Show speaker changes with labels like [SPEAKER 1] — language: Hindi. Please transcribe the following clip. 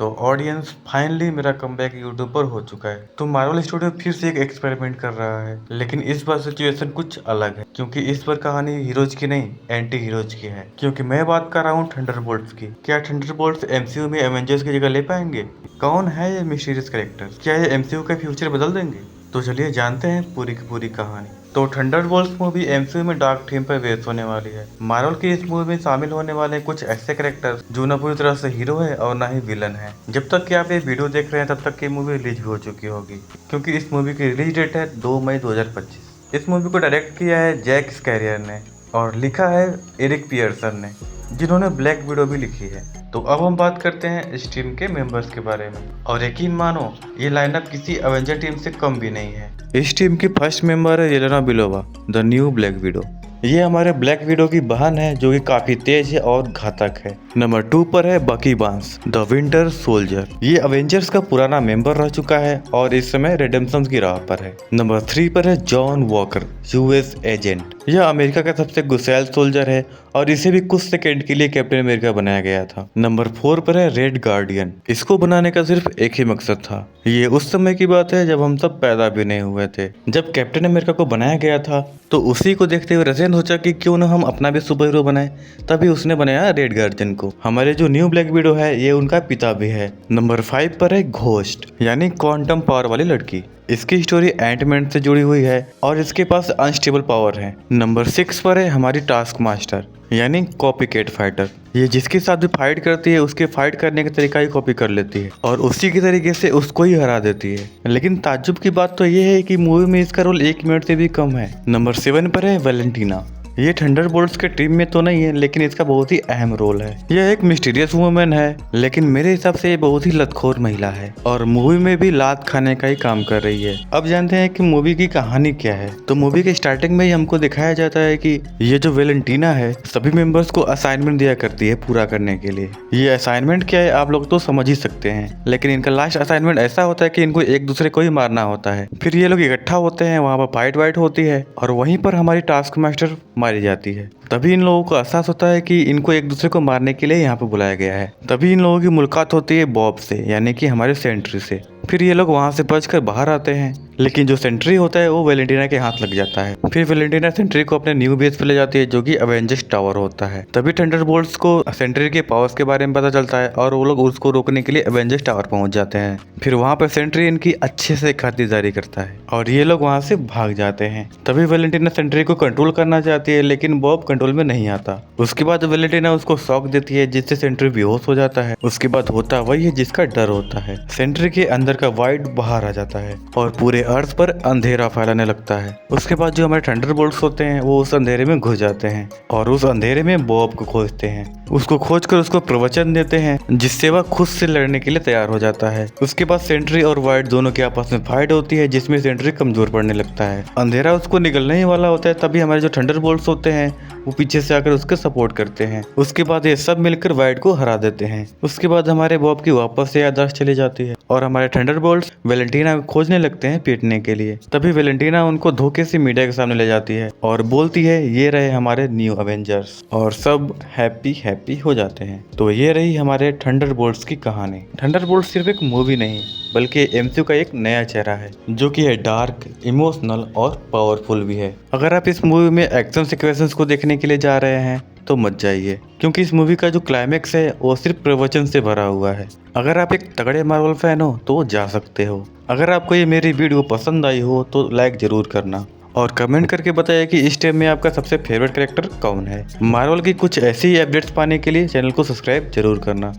[SPEAKER 1] तो ऑडियंस फाइनली मेरा कमबैक यूट्यूब पर हो चुका है। तो मार्वल स्टूडियो फिर से एक एक्सपेरिमेंट कर रहा है, लेकिन इस बार सिचुएशन कुछ अलग है, क्योंकि इस बार कहानी हीरोज की नहीं एंटी हीरोज की है। क्योंकि मैं बात कर रहा हूँ थंडरबोल्ट्स की। क्या थंडरबोल्ट्स एमसीयू में एवेंजर्स की जगह ले पाएंगे? कौन है ये मिस्टीरियस कैरेक्टर? क्या ये एमसीयू का फ्यूचर बदल देंगे? तो चलिए जानते हैं पूरी की पूरी कहानी। तो थंडरबोल्ट्स मूवी एमसीयू में डार्क थीम पर बेस्ड होने वाली है। मार्वल की इस मूवी में शामिल होने वाले कुछ ऐसे कैरेक्टर्स जो न पूरी तरह से हीरो है और न ही विलन है। जब तक कि आप ये वीडियो देख रहे हैं तब तक की मूवी रिलीज भी हो चुकी होगी, क्योंकि इस मूवी की रिलीज डेट है 2 मई 2025। इस मूवी को डायरेक्ट किया है जैक स्कैरियर ने और लिखा है एरिक पियर्सन ने, जिन्होंने ब्लैक विडो भी लिखी है। तो अब हम बात करते हैं इस टीम के मेंबर्स के बारे में, और यकीन मानो ये लाइनअप किसी अवेंजर टीम से कम भी नहीं है। इस टीम की फर्स्ट मेंबर है Yelena Belova, the new black widow. ये हमारे ब्लैक विडो की बहन है जो कि काफी तेज है और घातक है। नंबर 2 पर है बकी बांस, द विंटर सोल्जर। ये अवेंजर्स का पुराना मेंबर रह चुका है और इस समय रेडेम्पशन की राह पर है। नंबर 3 पर है जॉन वॉकर, यूएस एजेंट। यह अमेरिका का सबसे गुस्सैल सोल्जर है और इसे भी कुछ सेकंड के लिए कैप्टन अमेरिका बनाया गया था। नंबर 4 पर है रेड गार्डियन। इसको बनाने का सिर्फ एक ही मकसद था। ये उस समय की बात है जब हम सब पैदा भी नहीं हुए थे। जब कैप्टन अमेरिका को बनाया गया था तो उसी को देखते हुए रसेल सोचा कि क्यों ना हम अपना भी सुपर हीरो बनाए, तभी उसने बनाया रेड गार्डियन को। हमारे जो न्यू ब्लैक विडो है ये उनका पिता भी है। नंबर 5 पर है घोस्ट, यानी क्वांटम पावर वाली लड़की। इसकी स्टोरी एंटमैन से जुड़ी हुई है और इसके पास अनस्टेबल पावर है। नंबर 6 पर है हमारी टास्क मास्टर, यानी कॉपीकैट फाइटर। ये जिसके साथ भी फाइट करती है उसके फाइट करने का तरीका ही कॉपी कर लेती है और उसी के तरीके से उसको ही हरा देती है। लेकिन ताज्जुब की बात तो ये है कि मूवी में इसका रोल 1 मिनट से भी कम है। नंबर 7 पर है वैलेंटीना। ये थंडरबोल्ट्स के टीम में तो नहीं है, लेकिन इसका बहुत ही अहम रोल है। यह एक मिस्टीरियस वुमेन है, लेकिन मेरे हिसाब से ये बहुत ही लतखोर महिला है और मूवी में भी लात खाने का ही काम कर रही है। अब जानते हैं कि मूवी की कहानी क्या है। तो मूवी के स्टार्टिंग में ही हमको दिखाया जाता है कि ये जो वैलेंटीना है सभी मेंबर्स को असाइनमेंट दिया करती है पूरा करने के लिए। ये असाइनमेंट क्या है आप लोग तो समझ ही सकते हैं, लेकिन इनका लास्ट असाइनमेंट ऐसा होता है कि इनको एक दूसरे को ही मारना होता है। फिर ये लोग इकट्ठा होते हैं, वहाँ पर फाइट वाइट होती है और वहीं पर हमारी टास्क मास्टर मारी जाती है। तभी इन लोगों को एहसास होता है कि इनको एक दूसरे को मारने के लिए यहाँ पे बुलाया गया है। तभी इन लोगों की मुलाकात होती है बॉब से, यानी कि हमारे सेंट्री से। फिर ये लोग वहाँ से बचकर बाहर आते हैं, लेकिन जो सेंट्री होता है वो वैलेंटीना के हाथ लग जाता है। फिर वैलेंटीना सेंट्री को अपने न्यू बेस पे ले जाती है जो कि अवेंजर्स टावर होता है। तभी थंडरबोल्ट्स को सेंट्री के पावर्स के बारे में पता चलता है और वो लोग उसको रोकने के लिए अवेंजर्स टावर पहुंच जाते हैं। फिर वहाँ पर सेंट्री इनकी अच्छे से खातिरदारी करता है और ये लोग वहाँ से भाग जाते हैं। तभी वैलेंटीना सेंट्री को कंट्रोल करना चाहती है, लेकिन बॉब कंट्रोल में नहीं आता। उसके बाद वैलेंटीना उसको शॉक देती है जिससे सेंट्री बेहोश हो जाता है। उसके बाद होता वही है जिसका डर होता है, सेंट्री के अंदर का वाइड बाहर आ जाता है और पूरे अर्थ पर अंधेरा फैलाने लगता है। उसके बाद जो हमारे थंडरबोल्ट्स होते हैं वो उस अंधेरे में घुस जाते हैं और उस अंधेरे में बॉब को खोजते हैं। उसको खोजकर उसको प्रवचन देते हैं जिससे वह खुद से लड़ने के लिए तैयार हो जाता है। उसके बाद सेंट्री और वाइट दोनों के आपस में फाइट होती है जिसमें सेंट्री कमजोर पड़ने लगता है। अंधेरा उसको निकलने ही वाला होता है, तभी हमारे जो थंडरबोल्ट्स होते हैं वो पीछे से आकर उसके सपोर्ट करते हैं। उसके बाद ये सब मिलकर वाइट को हरा देते हैं। उसके बाद हमारे बॉब की वापस से याददाश्त चली जाती है और हमारे थंडरबोल्ट्स वैलेंटीना को खोजने लगते हैं पीटने के लिए। तभी वैलेंटीना उनको धोखे से मीडिया के सामने ले जाती है और बोलती है ये रहे हमारे न्यू अवेंजर्स, और सब हैप्पी हैप्पी हो जाते हैं। तो ये रही हमारे थंडरबोल्ट्स की कहानी। थंडरबोल्ट्स सिर्फ एक मूवी नहीं बल्कि एमसीयू का एक नया चेहरा है जो कि है डार्क, इमोशनल और पावरफुल भी है। अगर आप इस मूवी में एक्शन सिक्वेंसेस को देखने के लिए जा रहे हैं तो मत जाइए, क्योंकि इस मूवी का जो क्लाइमेक्स है वो सिर्फ प्रवचन से भरा हुआ है। अगर आप एक तगड़े मार्वल फैन हो तो जा सकते हो। अगर आपको ये मेरी वीडियो पसंद आई हो तो लाइक जरूर करना और कमेंट करके बताइए कि इस टाइम में आपका सबसे फेवरेट कैरेक्टर कौन है। मार्वल की कुछ ऐसी अपडेट्स पाने के लिए चैनल को सब्सक्राइब जरूर करना।